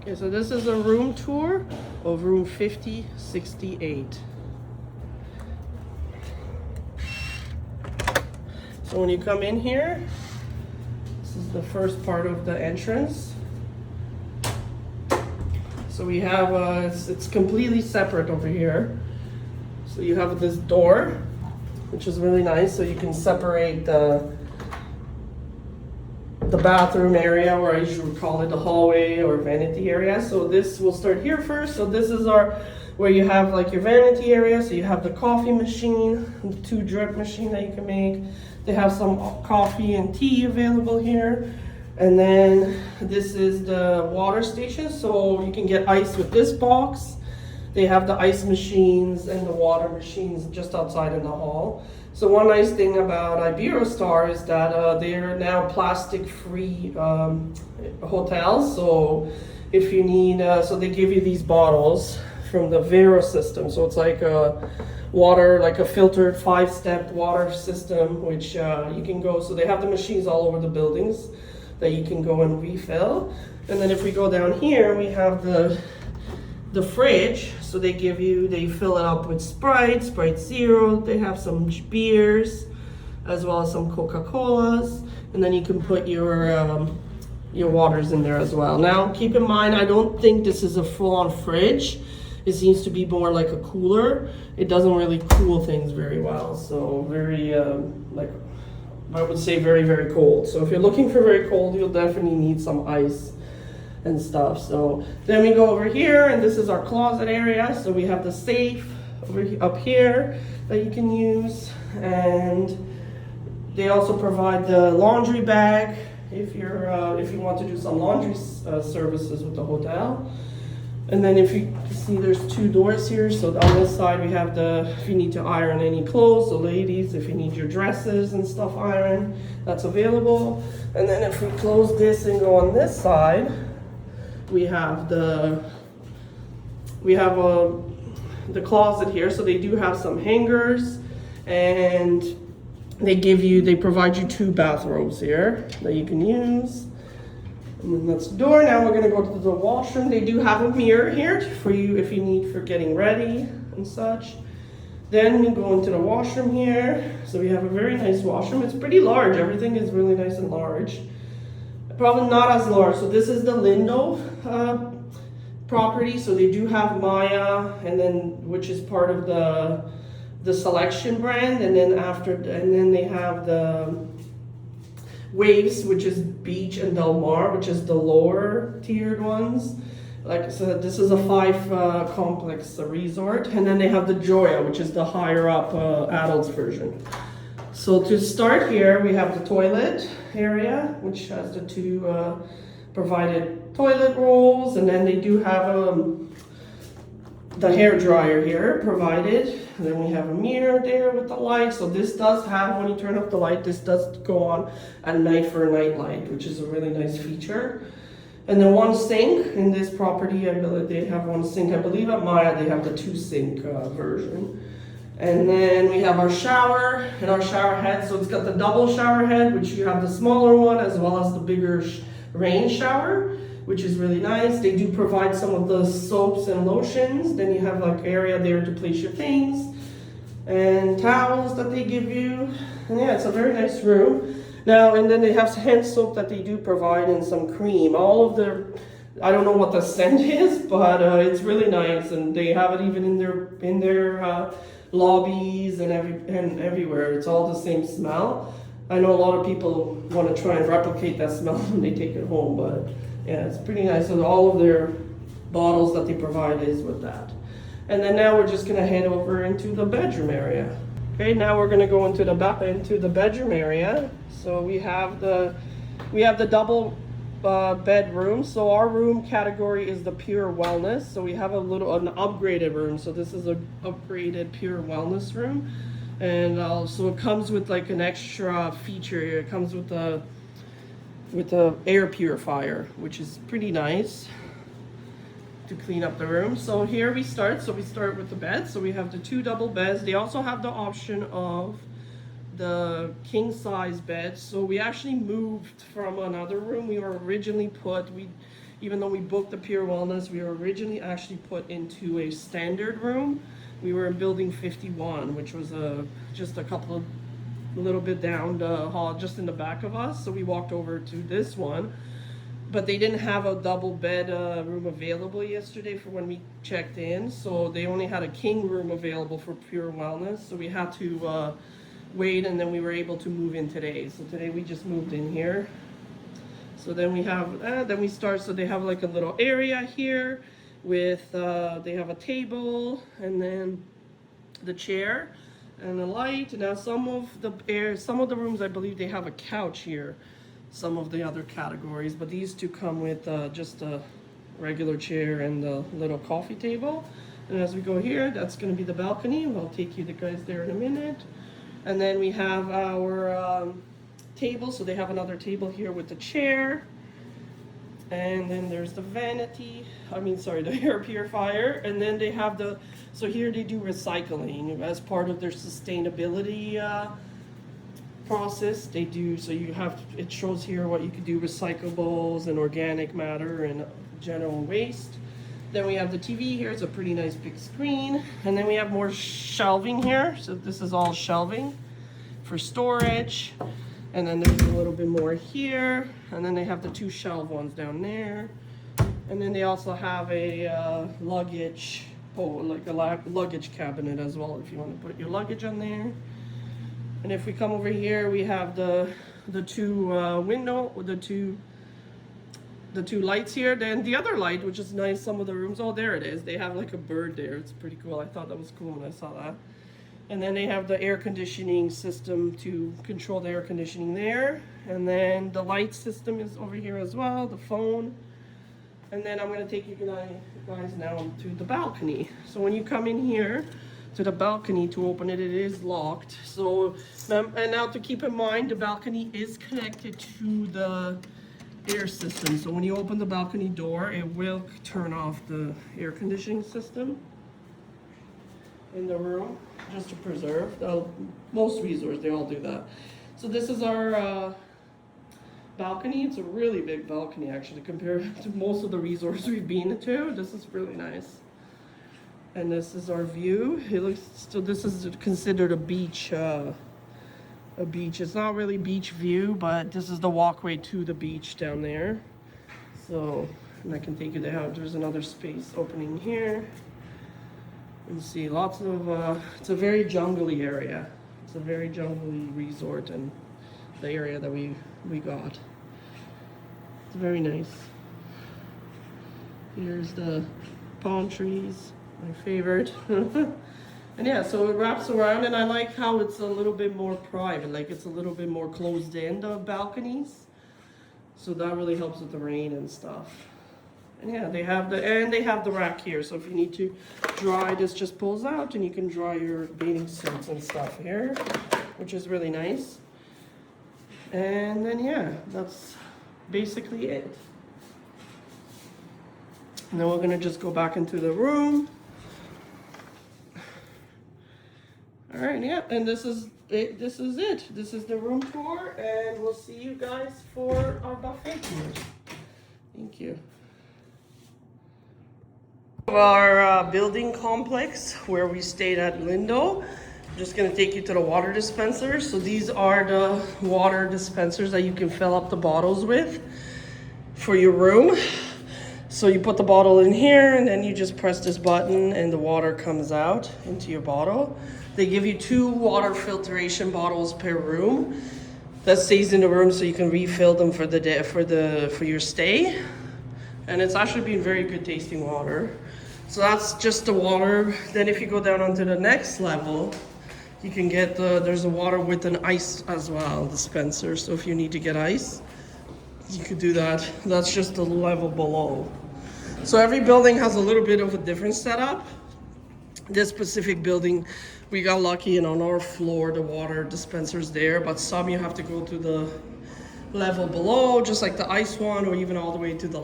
Okay, so this is a room tour of room 5068. So when you come in here, this is the first part of the entrance. So we have, it's completely separate over here. So you have this door, which is really nice, so you can separate the bathroom area, or I usually call it the hallway or vanity area. So this will start here first. So this is where you have like your vanity area. So you have the coffee machine, the 2 drip machine that you can make. They have some coffee and tea available here. And then this is the water station. So you can get ice with this box. They have the ice machines and the water machines just outside in the hall. So one nice thing about Iberostar is that they're now plastic-free hotels. So if you need, so they give you these bottles from the Vero system. So it's like a water, like a filtered 5-step water system, which you can go. So they have the machines all over the buildings that you can go and refill. And then if we go down here, we have the fridge. So they fill it up with Sprite Zero. They have some beers, as well as some Coca-Colas. And then you can put your waters in there as well. Now, keep in mind, I don't think this is a full-on fridge. It seems to be more like a cooler. It doesn't really cool things very well. So very, like, I would say very, very cold. So if you're looking for very cold, you'll definitely need some ice and stuff. So then we go over here, and this is our closet area. So we have the safe up here that you can use, and they also provide the laundry bag if you want to do some laundry services with the hotel. And then if you see, there's 2 doors here. So on this side we have if you need to iron any clothes, so ladies, if you need your dresses and stuff ironed, that's available. And then if we close this and go on this side, we have the closet here. So they do have some hangers, and they provide you 2 bathrobes here that you can use. And then that's the door. Now we're gonna go to the washroom. They do have a mirror here for you if you need for getting ready and such. Then we go into the washroom here. So we have a very nice washroom. It's pretty large. Everything is really nice and large. Probably not as large. So this is the Lindo property. So they do have Maya, and then which is part of the Selection brand, and then they have the Waves, which is Beach and Del Mar, which is the lower tiered ones. Like I said, this is a 5 complex resort, and then they have the Joya, which is the higher up adults version. So to start here, we have the toilet area, which has the 2 provided toilet rolls, and then they do have the hair dryer here provided. And then we have a mirror there with the light. So this does have, when you turn off the light, this does go on at night for a night light, which is a really nice feature. And then 1 sink in this property. I believe they have 1 sink. I believe at Maya they have the 2 sink version. And then we have our shower and our shower head. So it's got the double shower head, which you have the smaller one, as well as the bigger rain shower, which is really nice. They do provide some of the soaps and lotions. Then you have like area there to place your things and towels that they give you. And yeah, it's a very nice room. Now, and then they have hand soap that they do provide, and some cream. All of their, I don't know what the scent is, but it's really nice. And they have it even in their lobbies and everywhere. It's all the same smell. I know a lot of people want to try and replicate that smell when they take it home, but yeah, it's pretty nice. So all of their bottles that they provide is with that. And then now we're just gonna head over into the bedroom area. Okay, now we're gonna go into the bedroom area. So we have the double bedroom. So our room category is the pure wellness. So we have an upgraded room. So this is an upgraded pure wellness room. And so it comes with like an extra feature here. It comes with the air purifier, which is pretty nice to clean up the room. So here we start. So we start with the bed. So we have the 2 double beds. They also have the option of the king size bed. So we actually moved from another room we were originally put. even though we booked the Pure Wellness, we were originally actually put into a standard room. We were in building 51, which was just a couple of, a little bit down the hall, just in the back of us. So we walked over to this one, but they didn't have a double bed room available yesterday for when we checked in. So they only had a king room available for Pure Wellness. So we had to wait, and then we were able to move in today. So today we just moved in here. So then we have, then we start, so they have like a little area here with, they have a table and then the chair and a light. Now some of the rooms, I believe they have a couch here, some of the other categories, but these two come with just a regular chair and a little coffee table. And as we go here, that's gonna be the balcony. I'll take you guys there in a minute. And then we have our, table, so they have another table here with the chair, and then there's the vanity, the air purifier, and then they have so here they do recycling as part of their sustainability process. They do, so it shows here what you could do, recyclables and organic matter and general waste. Then we have the TV here, it's a pretty nice big screen, and then we have more shelving here, so this is all shelving for storage. And then there's a little bit more here, and then they have the two shelf ones down there, and then they also have a luggage, like a luggage cabinet as well, if you want to put your luggage on there. And if we come over here, we have the two the two lights here. Then the other light, which is nice, some of the rooms, oh there it is. They have like a bird there. It's pretty cool. I thought that was cool when I saw that. And then they have the air conditioning system to control the air conditioning there. And then the light system is over here as well, the phone. And then I'm gonna take you guys now to the balcony. So when you come in here to the balcony to open it, it is locked. So, and now to keep in mind, the balcony is connected to the air system. So when you open the balcony door, it will turn off the air conditioning system in the room, just to preserve. Most resorts, they all do that. So this is our balcony. It's a really big balcony, actually, compared to most of the resorts we've been to. This is really nice. And this is our view. It looks, so this is considered a beach. It's not really beach view, but this is the walkway to the beach down there. So, and I can take you there. There's another space opening here. You see lots of, it's a very jungly area. It's a very jungly resort, and the area that we got. It's very nice. Here's the palm trees, my favorite. And yeah, so it wraps around, and I like how it's a little bit more private, like it's a little bit more closed in, the balconies. So that really helps with the rain and stuff. And yeah, they have the rack here, so if you need to dry, this just pulls out and you can dry your bathing suits and stuff here, which is really nice. And then yeah, that's basically it. And then we're gonna just go back into the room. All right, yeah, and this is it. This is the room tour, and we'll see you guys for our buffet tour. Thank you. Our building complex where we stayed at Lindo. I'm just gonna take you to the water dispensers. So these are the water dispensers that you can fill up the bottles with for your room. So you put the bottle in here, and then you just press this button and the water comes out into your bottle. They give you 2 water filtration bottles per room. That stays in the room so you can refill them for the day, for your stay. And it's actually been very good tasting water. So that's just the water. Then if you go down onto the next level, you can get there's a water with an ice as well, dispenser. So if you need to get ice, you could do that. That's just the level below. So every building has a little bit of a different setup. This specific building, we got lucky, and on our floor the water dispenser's there, but some you have to go to the level below, just like the ice one, or even all the way to the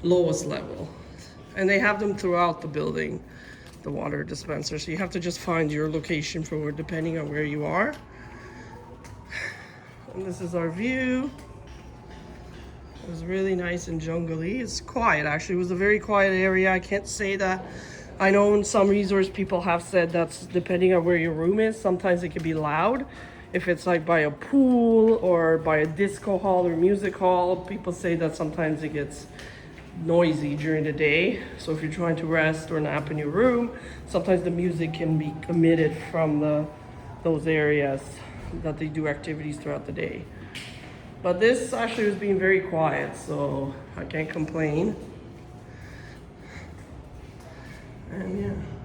lowest level. And they have them throughout the building, the water dispenser. So you have to just find your location for depending on where you are. And this is our view. It was really nice and jungly. It's quiet, actually. It was a very quiet area. I can't say that. I know in some resorts people have said that's depending on where your room is. Sometimes it can be loud. If it's like by a pool or by a disco hall or music hall, people say that sometimes it gets noisy during the day. So if you're trying to rest or nap in your room, sometimes the music can be emitted from those areas that they do activities throughout the day. But this actually was being very quiet, so I can't complain. And yeah.